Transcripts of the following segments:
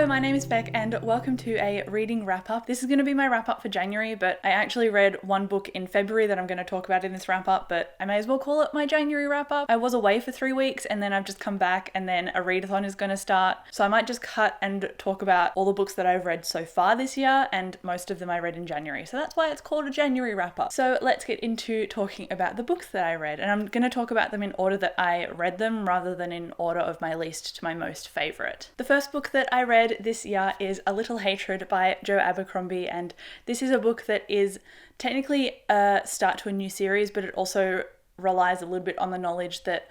my name is Beck and welcome to a reading wrap-up. This is going to be my wrap-up for January, but I actually read one book in February that I'm going to talk about in this wrap-up, but I may as well call it my January wrap-up. I was away for 3 weeks and then I've just come back and then a readathon is going to start, so I might just cut and talk about all the books that I've read so far this year, and most of them I read in January, so that's why it's called a January wrap-up. So let's get into talking about the books that I read, and I'm going to talk about them in order that I read them rather than in order of my least to my most favourite. The first book that I read this year is A Little Hatred by Joe Abercrombie, and this is a book that is technically a start to a new series, but it also relies a little bit on the knowledge that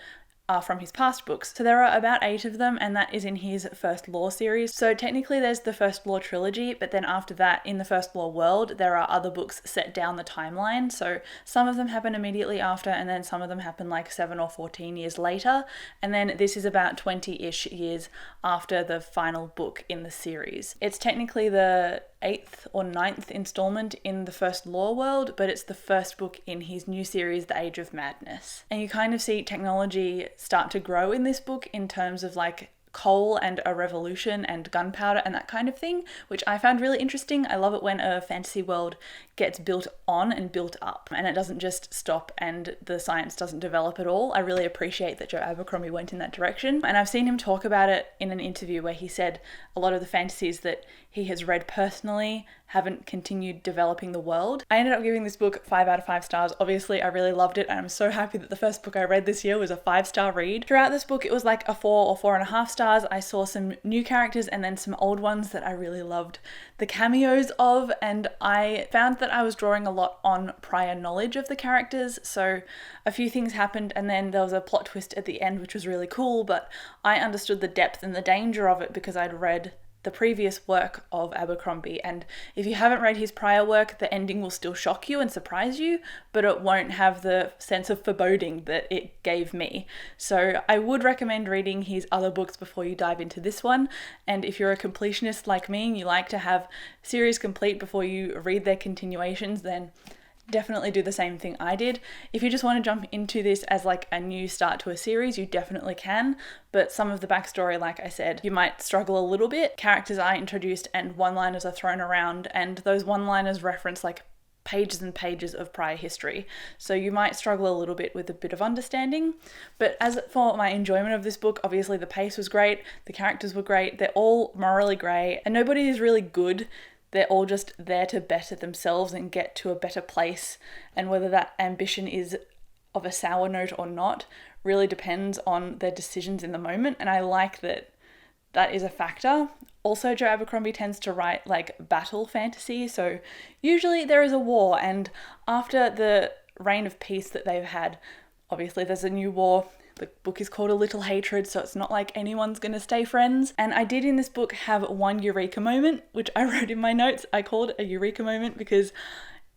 are from his past books. So there are about 8 of them, and that is in his First Law series. So technically there's the First Law trilogy, but then after that, in the First Law world, there are other books set down the timeline. So some of them happen immediately after, and then some of them happen like 7 or 14 years later. And then this is about 20-ish years after the final book in the series. It's technically the 8th or 9th installment in the First Law world, but it's the first book in his new series, The Age of Madness. And you kind of see technology start to grow in this book in terms of like coal and a revolution and gunpowder and that kind of thing, which I found really interesting. I love it when a fantasy world gets built on and built up and it doesn't just stop and the science doesn't develop at all. I really appreciate that Joe Abercrombie went in that direction, and I've seen him talk about it in an interview where he said a lot of the fantasies that he has read personally haven't continued developing the world. I ended up giving this book 5 out of 5 stars. Obviously, I really loved it, and I'm so happy that the first book I read this year was a 5-star read. Throughout this book, it was like a 4 or 4.5 stars. I saw some new characters and then some old ones that I really loved the cameos of, and I found that I was drawing a lot on prior knowledge of the characters. So a few things happened, and then there was a plot twist at the end, which was really cool, but I understood the depth and the danger of it because I'd read the previous work of Abercrombie, and if you haven't read his prior work, the ending will still shock you and surprise you, but it won't have the sense of foreboding that it gave me. So I would recommend reading his other books before you dive into this one, and if you're a completionist like me and you like to have series complete before you read their continuations, then definitely do the same thing I did. If you just want to jump into this as like a new start to a series, you definitely can, but some of the backstory, like I said, you might struggle a little bit. Characters are introduced and one-liners are thrown around, and those one-liners reference like pages and pages of prior history, so you might struggle a little bit with a bit of understanding. But as for my enjoyment of this book, obviously the pace was great, the characters were great, they're all morally grey, and nobody is really good. They're all just there to better themselves and get to a better place, and whether that ambition is of a sour note or not really depends on their decisions in the moment, and I like that that is a factor. Also, Joe Abercrombie tends to write like battle fantasy, so usually there is a war, and after the reign of peace that they've had, obviously there's a new war. The book is called A Little Hatred, so it's not like anyone's going to stay friends. And I did in this book have one eureka moment, which I wrote in my notes. I called it a eureka moment because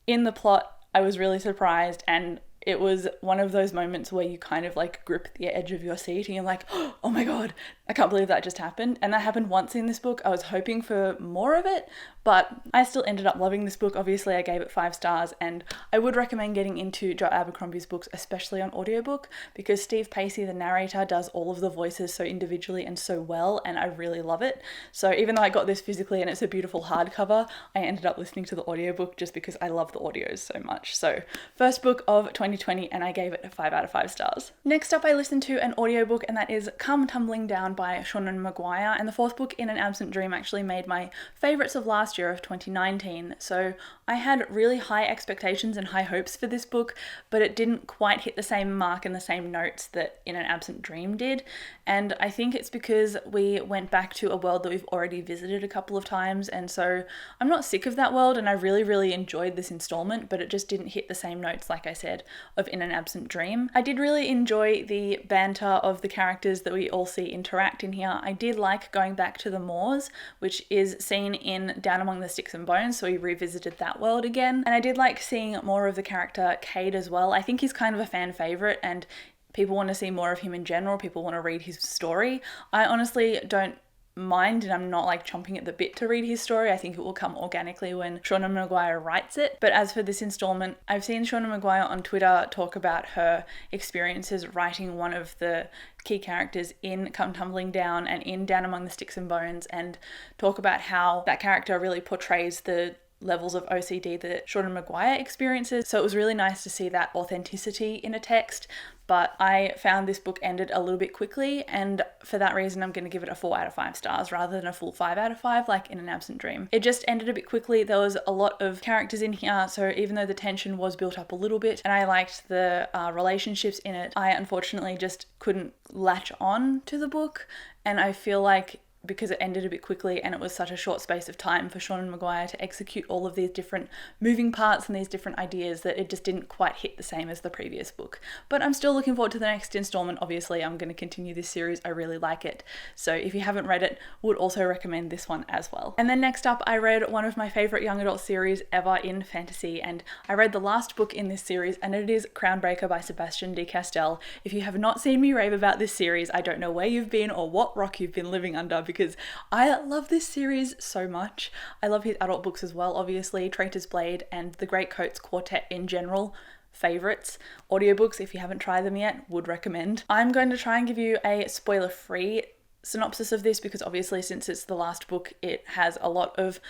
in the plot, I was really surprised, and it was one of those moments where you kind of like grip the edge of your seat and you're like, oh my God, I can't believe that just happened. And that happened once in this book. I was hoping for more of it, but I still ended up loving this book. Obviously, I gave it 5 stars, and I would recommend getting into Joe Abercrombie's books, especially on audiobook, because Steve Pacey, the narrator, does all of the voices so individually and so well, and I really love it. So even though I got this physically and it's a beautiful hardcover, I ended up listening to the audiobook just because I love the audios so much. So first book of 2020, and I gave it a 5 out of 5 stars. Next up, I listened to an audiobook, and that is Come Tumbling Down by Seanan Maguire, and the 4th book in An Absent Dream actually made my favourites of last year of 2019, so I had really high expectations and high hopes for this book, but it didn't quite hit the same mark and the same notes that In An Absent Dream did, and I think it's because we went back to a world that we've already visited a couple of times, and so I'm not sick of that world, and I really enjoyed this installment, but it just didn't hit the same notes, like I said, of In An Absent Dream. I did really enjoy the banter of the characters that we all see interact in here. I did like going back to the moors, which is seen in Down Among the Sticks and Bones, so we revisited that world again. And I did like seeing more of the character Cade as well. I think he's kind of a fan favourite, and people want to see more of him in general. People want to read his story. I honestly don't mind and I'm not like chomping at the bit to read his story. I think it will come organically when Shauna Maguire writes it. But as for this installment, I've seen Shauna Maguire on Twitter talk about her experiences writing one of the key characters in Come Tumbling Down and in Down Among the Sticks and Bones, and talk about how that character really portrays the levels of OCD that Shauna Maguire experiences. So it was really nice to see that authenticity in a text. But I found this book ended a little bit quickly, and for that reason I'm going to give it a 4 out of 5 stars rather than a full 5 out of 5 like in An Absent Dream. It just ended a bit quickly. There was a lot of characters in here, so even though the tension was built up a little bit and I liked the relationships in it, I unfortunately just couldn't latch on to the book, and I feel like because it ended a bit quickly and it was such a short space of time for Shauna Maguire to execute all of these different moving parts and these different ideas, that it just didn't quite hit the same as the previous book. But I'm still looking forward to the next installment. Obviously, I'm going to continue this series. I really like it. So if you haven't read it, would also recommend this one as well. And then next up, I read one of my favorite young adult series ever in fantasy, and I read the last book in this series, and it is Crownbreaker by Sebastian de Castell. If you have not seen me rave about this series, I don't know where you've been or what rock you've been living under, because I love this series so much. I love his adult books as well, obviously, Traitor's Blade and the Great Coats Quartet in general, favorites. Audiobooks, if you haven't tried them yet, would recommend. I'm going to try and give you a spoiler-free synopsis of this because obviously since it's the last book, it has a lot of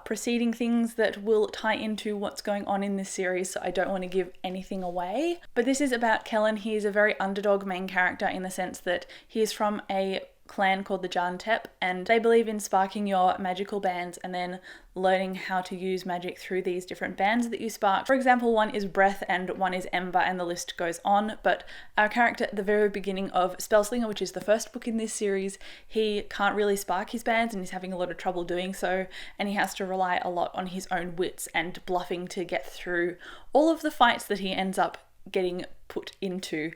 preceding things that will tie into what's going on in this series, so I don't want to give anything away. But this is about Kellen. He is a very underdog main character in the sense that he is from a clan called the Jarntep, and they believe in sparking your magical bands and then learning how to use magic through these different bands that you spark. For example, one is Breath and one is Ember, and the list goes on. But our character at the very beginning of Spellslinger, which is the first book in this series, he can't really spark his bands and he's having a lot of trouble doing so, and he has to rely a lot on his own wits and bluffing to get through all of the fights that he ends up getting put into.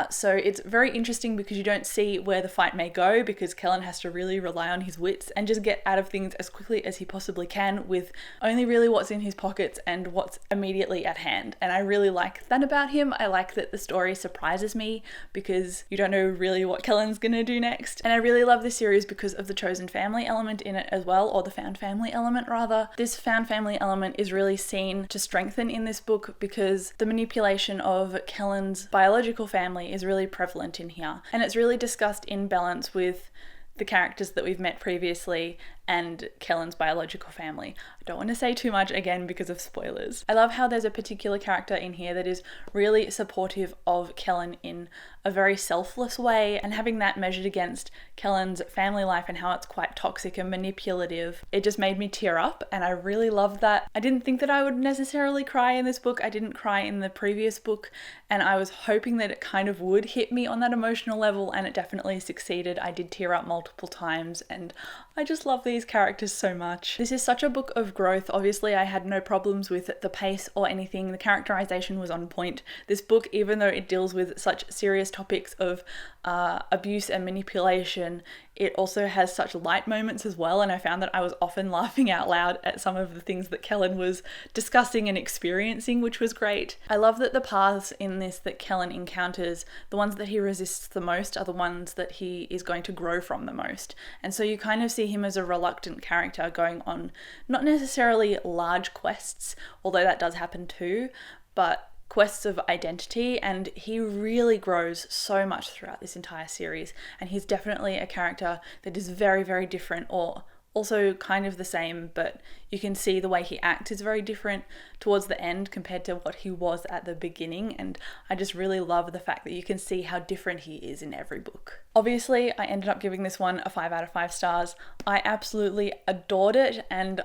So it's very interesting because you don't see where the fight may go, because Kellen has to really rely on his wits and just get out of things as quickly as he possibly can with only really what's in his pockets and what's immediately at hand. And I really like that about him. I like that the story surprises me because you don't know really what Kellen's gonna do next. And I really love this series because of the chosen family element in it as well, or the found family element rather. This found family element is really seen to strengthen in this book because the manipulation of Kellen's biological family is really prevalent in here, and it's really discussed in balance with the characters that we've met previously and Kellen's biological family. I don't want to say too much again because of spoilers. I love how there's a particular character in here that is really supportive of Kellen in a very selfless way, and having that measured against Kellen's family life and how it's quite toxic and manipulative, it just made me tear up, and I really loved that. I didn't think that I would necessarily cry in this book. I didn't cry in the previous book, and I was hoping that it kind of would hit me on that emotional level, and it definitely succeeded. I did tear up multiple times, and I just love these characters so much. This is such a book of growth. Obviously, I had no problems with the pace or anything. The characterization was on point. This book, even though it deals with such serious topics of abuse and manipulation, it also has such light moments as well, and I found that I was often laughing out loud at some of the things that Kellen was discussing and experiencing, which was great. I love that the paths in this that Kellen encounters, the ones that he resists the most are the ones that he is going to grow from the most. And so you kind of see him as a reluctant character going on not necessarily large quests, although that does happen too, but quests of identity, and he really grows so much throughout this entire series, and he's definitely a character that is very, very different, or also kind of the same, but you can see the way he acts is very different towards the end compared to what he was at the beginning, and I just really love the fact that you can see how different he is in every book. Obviously, I ended up giving this one a 5 out of 5 stars. I absolutely adored it, and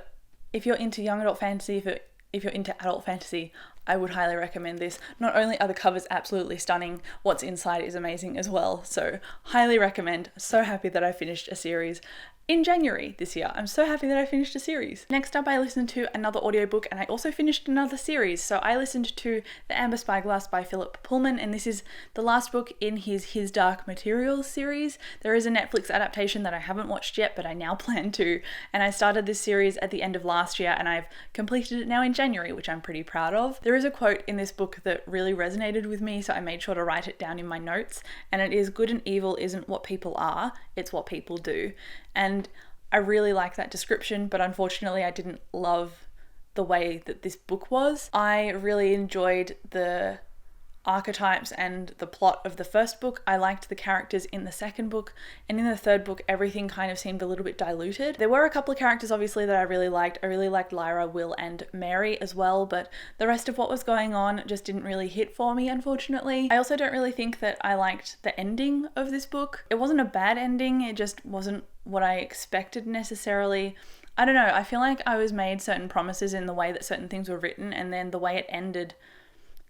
if you're into young adult fantasy, if you're into adult fantasy, I would highly recommend this. Not only are the covers absolutely stunning, what's inside is amazing as well. So highly recommend. So happy that I finished a series in January this year. I'm so happy that I finished a series. Next up, I listened to another audiobook, and I also finished another series. So I listened to The Amber Spyglass by Philip Pullman, and this is the last book in his Dark Materials series. There is a Netflix adaptation that I haven't watched yet, but I now plan to, and I started this series at the end of last year, and I've completed it now in January, which I'm pretty proud of. There is a quote in this book that really resonated with me, so I made sure to write it down in my notes, and it is, "Good and evil isn't what people are, it's what people do." And I really like that description, but unfortunately I didn't love the way that this book was. I really enjoyed the archetypes and the plot of the first book. I liked the characters in the second book, and in the third book everything kind of seemed a little bit diluted. There were a couple of characters obviously that I really liked. I really liked Lyra, Will and Mary as well, but the rest of what was going on just didn't really hit for me, unfortunately. I also don't really think that I liked the ending of this book. It wasn't a bad ending, it just wasn't what I expected necessarily. I don't know, I feel like I was made certain promises in the way that certain things were written, and then the way it ended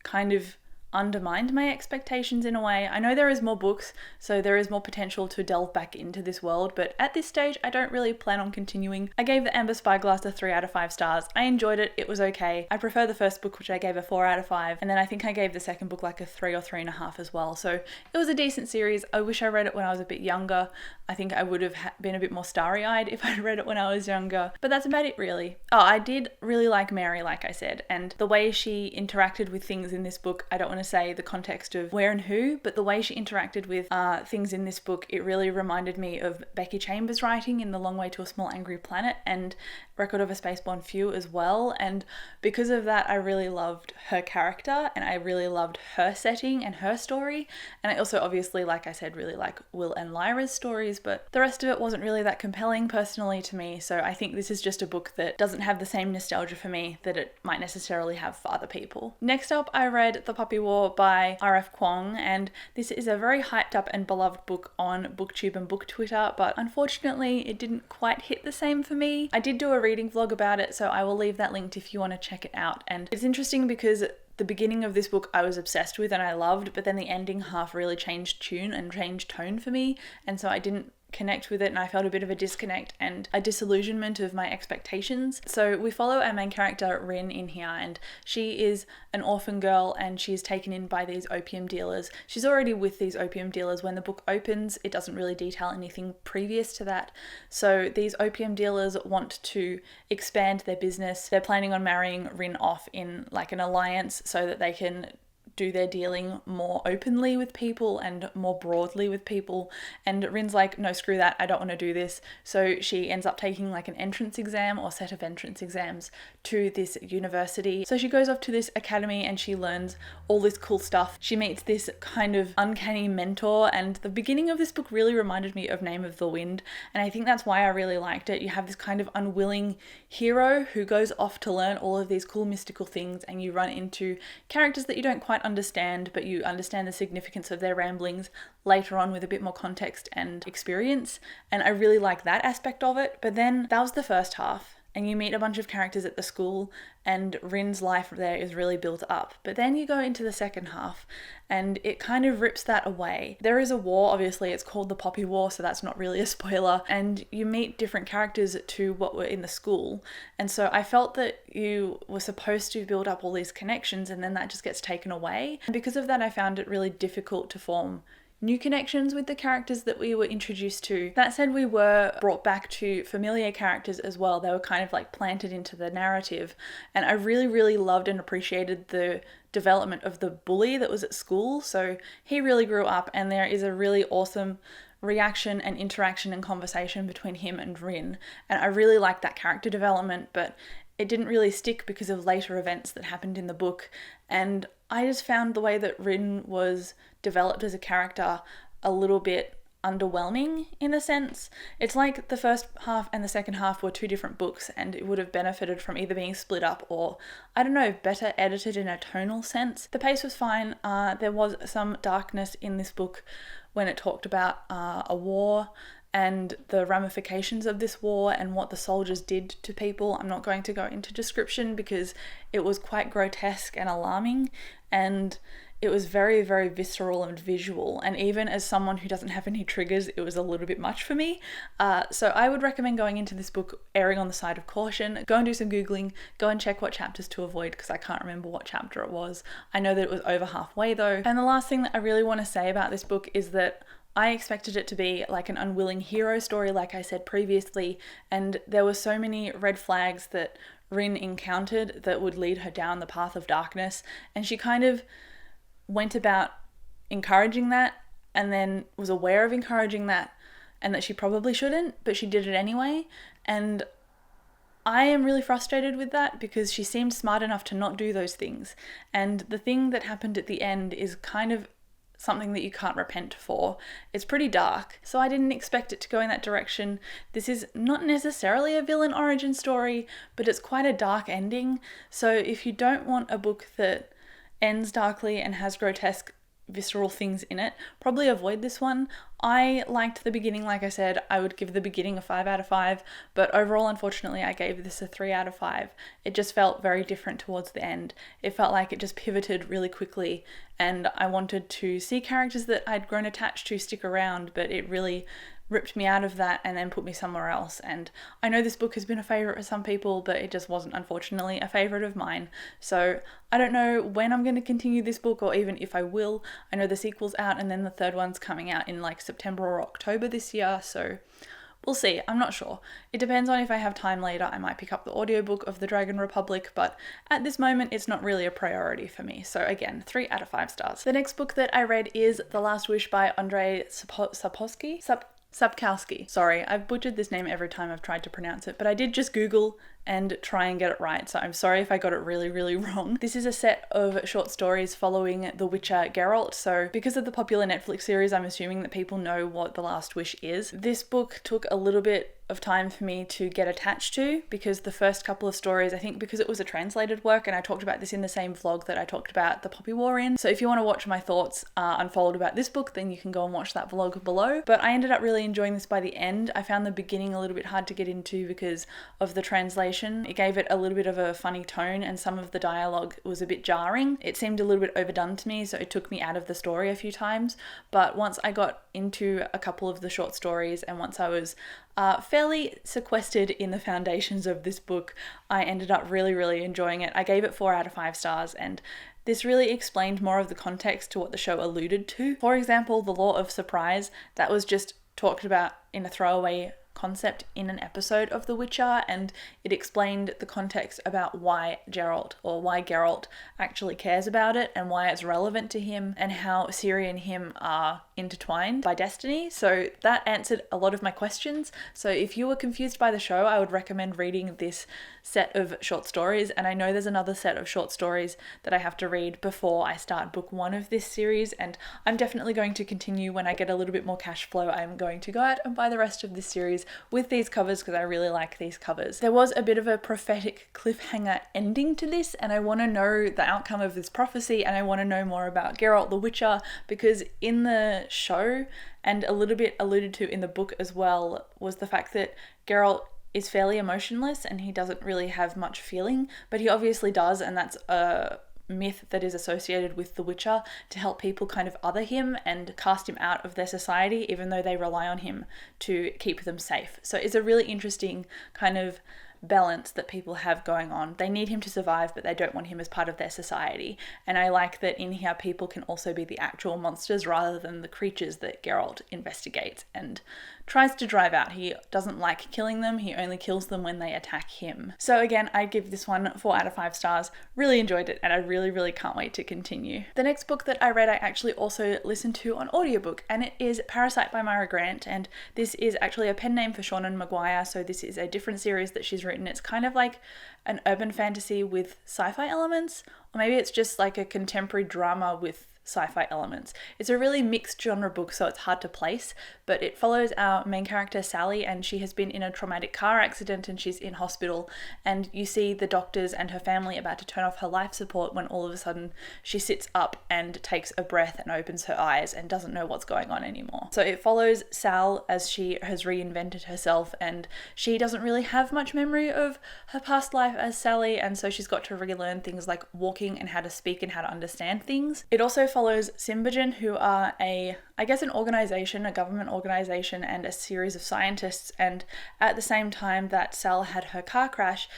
kind of undermined my expectations in a way. I know there is more books, so there is more potential to delve back into this world, but at this stage I don't really plan on continuing. I gave the Amber Spyglass a 3 out of 5 stars. I enjoyed it, it was okay. I prefer the first book, which I gave a 4 out of 5, and then I think I gave the second book like a 3 or 3.5 as well, so it was a decent series. I wish I read it when I was a bit younger. I think I would have been a bit more starry-eyed if I'd read it when I was younger, but that's about it really. Oh, I did really like Mary, like I said, and the way she interacted with things in this book, I don't want to say the context of where and who, but the way she interacted with things in this book, it really reminded me of Becky Chambers' writing in The Long Way to a Small Angry Planet and Record of a Spaceborne Few as well, and because of that I really loved her character and I really loved her setting and her story, and I also obviously, like I said, really like Will and Lyra's stories, but the rest of it wasn't really that compelling personally to me, so I think this is just a book that doesn't have the same nostalgia for me that it might necessarily have for other people. Next up I read The Puppy War by R.F. Kuang, and this is a very hyped up and beloved book on BookTube and BookTwitter, but unfortunately it didn't quite hit the same for me. I did do a reading vlog about it, so I will leave that linked if you want to check it out, and it's interesting because the beginning of this book I was obsessed with and I loved, but then the ending half really changed tune and changed tone for me, and so I didn't connect with it, and I felt a bit of a disconnect and a disillusionment of my expectations. So we follow our main character Rin in here, and she is an orphan girl and she's taken in by these opium dealers. She's already with these opium dealers when the book opens. It doesn't really detail anything previous to that. So these opium dealers want to expand their business. They're planning on marrying Rin off in like an alliance so that they can do their dealing more openly with people and more broadly with people, and Rin's like, no, screw that, I don't want to do this. So she ends up taking like an entrance exam or set of entrance exams to this university. So she goes off to this academy and she learns all this cool stuff. She meets this kind of uncanny mentor, and the beginning of this book really reminded me of Name of the Wind, and I think that's why I really liked it. You have this kind of unwilling hero who goes off to learn all of these cool mystical things, and you run into characters that you don't quite understand, but you understand the significance of their ramblings later on with a bit more context and experience, and I really like that aspect of it. But then that was the first half, and you meet a bunch of characters at the school and Rin's life there is really built up. But then you go into the second half and it kind of rips that away. There is a war, obviously, it's called the Poppy War, so that's not really a spoiler, and you meet different characters to what were in the school, and so I felt that you were supposed to build up all these connections and then that just gets taken away, and because of that I found it really difficult to form new connections with the characters that we were introduced to. That said, we were brought back to familiar characters as well. They were kind of like planted into the narrative, and I really loved and appreciated the development of the bully that was at school. So he really grew up, and there is a really awesome reaction and interaction and conversation between him and Rin, and I really liked that character development, but it didn't really stick because of later events that happened in the book, and I just found the way that Rin was developed as a character a little bit underwhelming in a sense. It's like the first half and the second half were two different books, and it would have benefited from either being split up or, I don't know, better edited in a tonal sense. The pace was fine. There was some darkness in this book when it talked about a war and the ramifications of this war and what the soldiers did to people. I'm not going to go into description because it was quite grotesque and alarming, and it was very visceral and visual, and even as someone who doesn't have any triggers, it was a little bit much for me. So I would recommend going into this book erring on the side of caution. Go and do some Googling, go and check what chapters to avoid, because I can't remember what chapter it was. I know that it was over halfway though. And the last thing that I really want to say about this book is that I expected it to be like an unwilling hero story, like I said previously, and there were so many red flags that Rin encountered that would lead her down the path of darkness, and she kind of went about encouraging that and then was aware of encouraging that and that she probably shouldn't, but she did it anyway. And I am really frustrated with that because she seemed smart enough to not do those things. And the thing that happened at the end is kind of something that you can't repent for. It's pretty dark, so I didn't expect it to go in that direction. This is not necessarily a villain origin story, but it's quite a dark ending. So if you don't want a book that ends darkly and has grotesque visceral things in it, probably avoid this one. I liked the beginning. Like I said, I would give the beginning a 5 out of 5, but overall, unfortunately, I gave this a 3 out of 5. It just felt very different towards the end. It felt like it just pivoted really quickly, and I wanted to see characters that I'd grown attached to stick around, but it really ripped me out of that and then put me somewhere else. And I know this book has been a favourite for some people, but it just wasn't, unfortunately, a favourite of mine. So I don't know when I'm going to continue this book, or even if I will. I know the sequel's out and then the third one's coming out in like September or October this year, so we'll see. I'm not sure. It depends on if I have time later. I might pick up the audiobook of The Dragon Republic, but at this moment it's not really a priority for me. So again, 3 out of 5 stars. The next book that I read is The Last Wish by Andrzej Sapkowski. Sorry, I've butchered this name every time I've tried to pronounce it, but I did just Google and try and get it right, so I'm sorry if I got it really, really wrong. This is a set of short stories following the Witcher Geralt, so because of the popular Netflix series, I'm assuming that people know what The Last Wish is. This book took a little bit of time for me to get attached to, because the first couple of stories, I think because it was a translated work, and I talked about this in the same vlog that I talked about the Poppy War in, so if you want to watch my thoughts unfold about this book, then you can go and watch that vlog below. But I ended up really enjoying this by the end. I found the beginning a little bit hard to get into because of the translation. It gave it a little bit of a funny tone, and some of the dialogue was a bit jarring. It seemed a little bit overdone to me, so it took me out of the story a few times. But once I got into a couple of the short stories, and once I was fairly sequestered in the foundations of this book, I ended up really, really enjoying it. I gave it 4 out of 5 stars, and this really explained more of the context to what the show alluded to. For example, the law of surprise, that was just talked about in a throwaway concept in an episode of The Witcher, and it explained the context about why Geralt actually cares about it, and why it's relevant to him, and how Ciri and him are intertwined by destiny. So that answered a lot of my questions. So if you were confused by the show, I would recommend reading this set of short stories, and I know there's another set of short stories that I have to read before I start book 1 of this series, and I'm definitely going to continue. When I get a little bit more cash flow, I'm going to go out and buy the rest of this series with these covers, because I really like these covers. There was a bit of a prophetic cliffhanger ending to this, and I want to know the outcome of this prophecy, and I want to know more about Geralt the Witcher, because in the show, and a little bit alluded to in the book as well, was the fact that Geralt is fairly emotionless and he doesn't really have much feeling, but he obviously does, and that's a myth that is associated with The Witcher to help people kind of other him and cast him out of their society, even though they rely on him to keep them safe. So it's a really interesting kind of balance that people have going on. They need him to survive, but they don't want him as part of their society. And I like that in here people can also be the actual monsters rather than the creatures that Geralt investigates and tries to drive out. He doesn't like killing them, he only kills them when they attack him. So again, I give this one 4 out of 5 stars. Really enjoyed it, and I really, really can't wait to continue. The next book that I read, I actually also listened to on audiobook, and it is Parasite by Myra Grant, and this is actually a pen name for Seanan Maguire, so this is a different series that she's written. It's kind of like an urban fantasy with sci-fi elements, or maybe it's just like a contemporary drama with sci-fi elements. It's a really mixed genre book, so it's hard to place, but it follows our main character Sally, and she has been in a traumatic car accident and she's in hospital, and you see the doctors and her family about to turn off her life support when all of a sudden she sits up and takes a breath and opens her eyes and doesn't know what's going on anymore. So it follows Sal as she has reinvented herself, and she doesn't really have much memory of her past life as Sally, and so she's got to relearn things like walking and how to speak and how to understand things. It also follows Simbagen, who are an organization, a government organization, and a series of scientists, and at the same time that Sal had her car crash,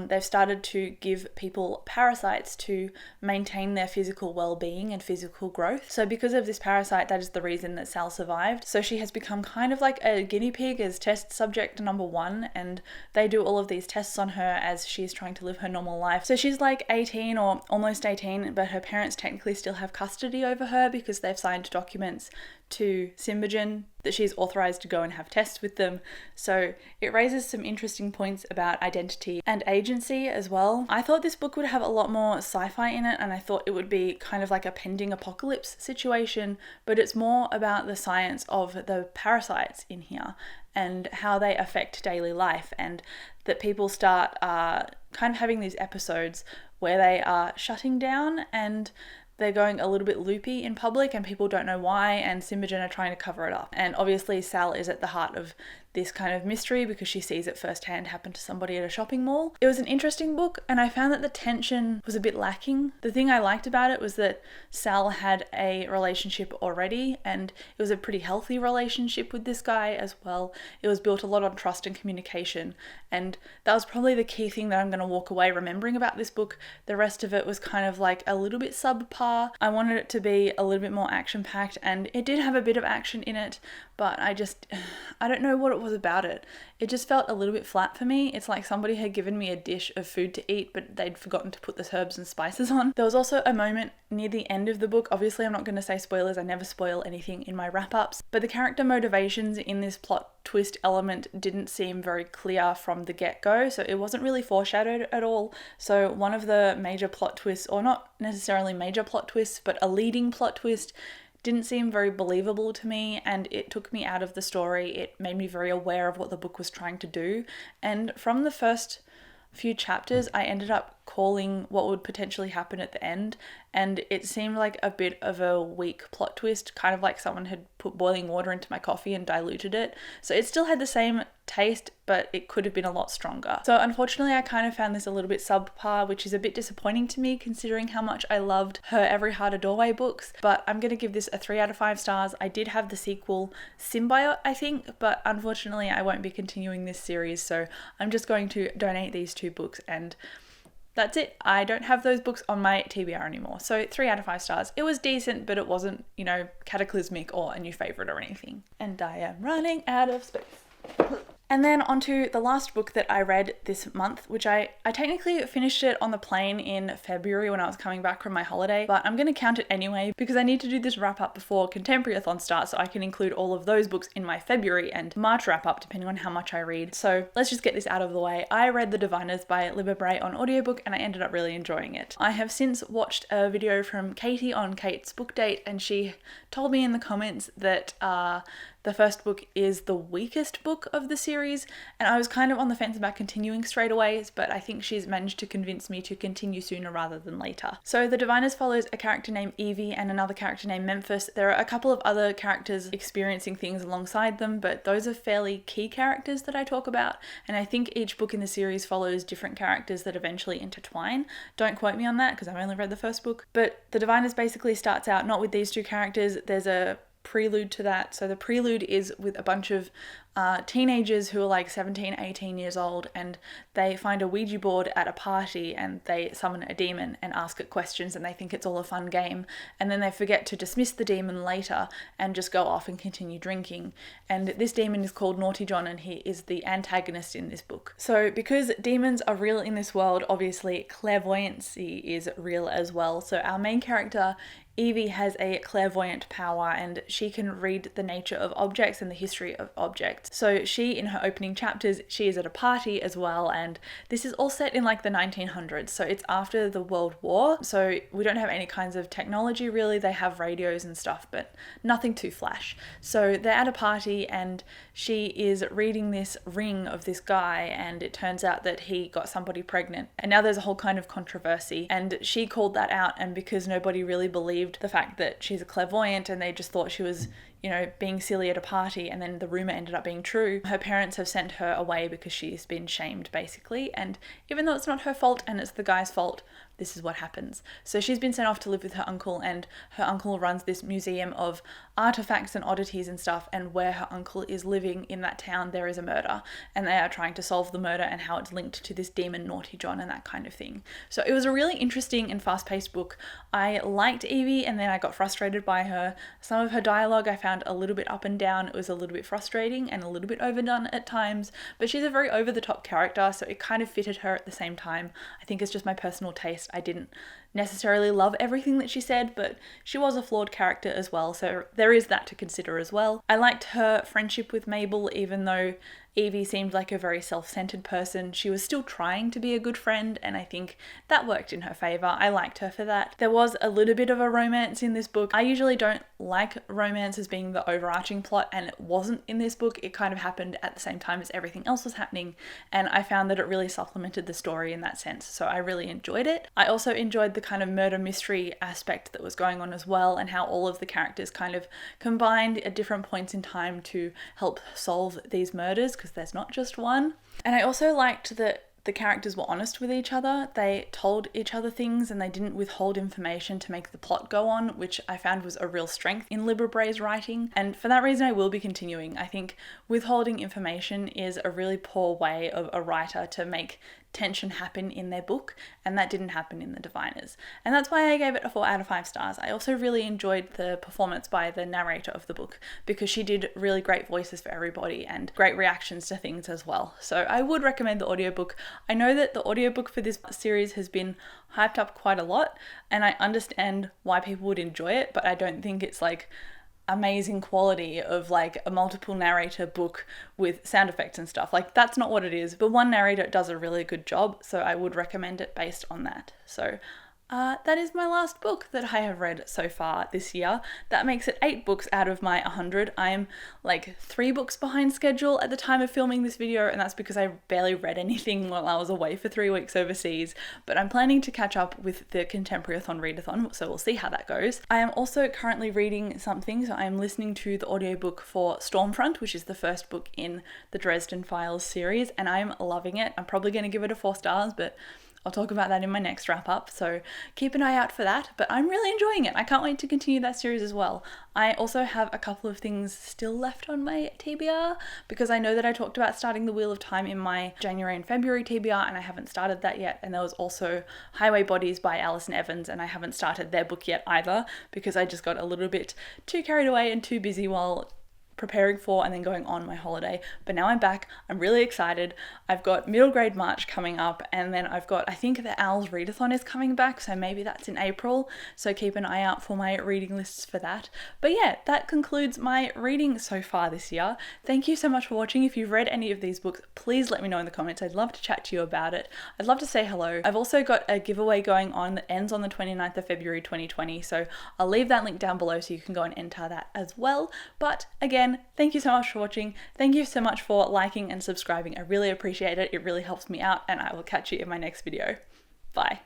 they've started to give people parasites to maintain their physical well-being and physical growth. So because of this parasite, that is the reason that Sal survived. So she has become kind of like a guinea pig as test subject number 1, and they do all of these tests on her as she's trying to live her normal life. So she's like 18 or almost 18, but her parents technically still have custody over her because they've signed documents to Simbagen that she's authorized to go and have tests with them. So it raises some interesting points about identity and agency as well. I thought this book would have a lot more sci-fi in it, and I thought it would be kind of like a pending apocalypse situation, but it's more about the science of the parasites in here and how they affect daily life, and that people start kind of having these episodes where they are shutting down and they're going a little bit loopy in public and people don't know why, and Simbagen are trying to cover it up. And obviously Sal is at the heart of this kind of mystery because she sees it firsthand happen to somebody at a shopping mall. It was an interesting book, and I found that the tension was a bit lacking. The thing I liked about it was that Sal had a relationship already, and it was a pretty healthy relationship with this guy as well. It was built a lot on trust and communication, and that was probably the key thing that I'm going to walk away remembering about this book. The rest of it was kind of like a little bit subpar. I wanted it to be a little bit more action-packed, and it did have a bit of action in it, but I don't know what it was about it. It just felt a little bit flat for me. It's like somebody had given me a dish of food to eat, but they'd forgotten to put the herbs and spices on. There was also a moment near the end of the book. Obviously, I'm not going to say spoilers. I never spoil anything in my wrap-ups, but the character motivations in this plot twist element didn't seem very clear from the get-go, so it wasn't really foreshadowed at all. So one of the major plot twists, or not necessarily major plot twists, but a leading plot twist, didn't seem very believable to me, and it took me out of the story. It made me very aware of what the book was trying to do, and from the first few chapters I ended up calling what would potentially happen at the end, and it seemed like a bit of a weak plot twist, kind of like someone had put boiling water into my coffee and diluted it. So it still had the same taste, but it could have been a lot stronger. So unfortunately I kind of found this a little bit subpar, which is a bit disappointing to me considering how much I loved her Every Heart a Doorway books, but I'm going to give this a 3 out of 5 stars. I did have the sequel Symbiote, I think, but unfortunately I won't be continuing this series, so I'm just going to donate these 2 books, and that's it. I don't have those books on my TBR anymore. So 3 out of 5 stars. It was decent, but it wasn't, cataclysmic or a new favourite or anything. And I am running out of space. And then onto the last book that I read this month, which I technically finished it on the plane in February when I was coming back from my holiday, but I'm going to count it anyway because I need to do this wrap up before Contemporary-a-thon starts so I can include all of those books in my February and March wrap up depending on how much I read. So let's just get this out of the way. I read The Diviners by Libba Bray on audiobook and I ended up really enjoying it. I have since watched a video from Katie on Kate's book date, and she told me in the comments that the first book is the weakest book of the series, and I was kind of on the fence about continuing straight away, but I think she's managed to convince me to continue sooner rather than later. So The Diviners follows a character named Evie and another character named Memphis. There are a couple of other characters experiencing things alongside them, but those are fairly key characters that I talk about, and I think each book in the series follows different characters that eventually intertwine. Don't quote me on that because I've only read the first book, but The Diviners basically starts out not with these 2 characters. There's a prelude to that. So the prelude is with a bunch of teenagers who are like 17, 18 years old, and they find a Ouija board at a party and they summon a demon and ask it questions, and they think it's all a fun game, and then they forget to dismiss the demon later and just go off and continue drinking. And this demon is called Naughty John, and he is the antagonist in this book. So because demons are real in this world, obviously clairvoyancy is real as well. So our main character Evie has a clairvoyant power, and she can read the nature of objects and the history of objects. So she, in her opening chapters, she is at a party as well, and this is all set in like the 1900s, so it's after the World War, so we don't have any kinds of technology really. They have radios and stuff, but nothing too flash. So they're at a party and she is reading this ring of this guy, and it turns out that he got somebody pregnant, and now there's a whole kind of controversy, and she called that out, and because nobody really believed the fact that she's a clairvoyant and they just thought she was, being silly at a party, and then the rumor ended up being true, her parents have sent her away because she's been shamed basically, and even though it's not her fault and it's the guy's fault, this is what happens. So she's been sent off to live with her uncle, and her uncle runs this museum of artifacts and oddities and stuff, and where her uncle is living in that town there is a murder, and they are trying to solve the murder and how it's linked to this demon Naughty John and that kind of thing. So it was a really interesting and fast-paced book. I liked Evie, and then I got frustrated by her. Some of her dialogue I found a little bit up and down. It was a little bit frustrating and a little bit overdone at times, but she's a very over-the-top character, so it kind of fitted her at the same time. I think it's just my personal taste. I didn't necessarily love everything that she said, but she was a flawed character as well, so there is that to consider as well. I liked her friendship with Mabel, even though Evie seemed like a very self-centered person. She was still trying to be a good friend, and I think that worked in her favor. I liked her for that. There was a little bit of a romance in this book. I usually don't like romance as being the overarching plot, and it wasn't in this book. It kind of happened at the same time as everything else was happening, and I found that it really supplemented the story in that sense, so I really enjoyed it. I also enjoyed the kind of murder mystery aspect that was going on as well, and how all of the characters kind of combined at different points in time to help solve these murders, because there's not just one. And I also liked that the characters were honest with each other. They told each other things and they didn't withhold information to make the plot go on, which I found was a real strength in Libba Bray's writing. And for that reason, I will be continuing. I think withholding information is a really poor way of a writer to make tension happen in their book, and that didn't happen in The Diviners. And that's why I gave it a 4 out of 5 stars. I also really enjoyed the performance by the narrator of the book, because she did really great voices for everybody and great reactions to things as well. So I would recommend the audiobook. I know that the audiobook for this series has been hyped up quite a lot, and I understand why people would enjoy it, but I don't think it's like amazing quality of like a multiple narrator book with sound effects and stuff. Like, that's not what it is, but one narrator does a really good job, so I would recommend it based on that. So that is my last book that I have read so far this year. That makes it 8 books out of my 100. I'm like 3 books behind schedule at the time of filming this video, and that's because I barely read anything while I was away for 3 weeks overseas, but I'm planning to catch up with the Contemporary-athon readathon, so we'll see how that goes. I am also currently reading something, so I am listening to the audiobook for Stormfront, which is the first book in the Dresden Files series, and I'm loving it. I'm probably going to give it a 4 stars, but I'll talk about that in my next wrap up, so keep an eye out for that, but I'm really enjoying it. I can't wait to continue that series as well. I also have a couple of things still left on my TBR, because I know that I talked about starting the Wheel of Time in my January and February TBR, and I haven't started that yet. And there was also Highway Bodies by Alison Evans, and I haven't started their book yet either, because I just got a little bit too carried away and too busy while preparing for and then going on my holiday. But now I'm back. I'm really excited. I've got Middle Grade March coming up, and then I've got, I think the Owls Readathon is coming back, so maybe that's in April, so keep an eye out for my reading lists for that. But yeah, that concludes my reading so far this year. Thank you so much for watching. If you've read any of these books, please let me know in the comments. I'd love to chat to you about it. I'd love to say hello. I've also got a giveaway going on that ends on the 29th of February 2020, so I'll leave that link down below so you can go and enter that as well. But again, thank you so much for watching. Thank you so much for liking and subscribing. I really appreciate it. It really helps me out, and I will catch you in my next video. Bye.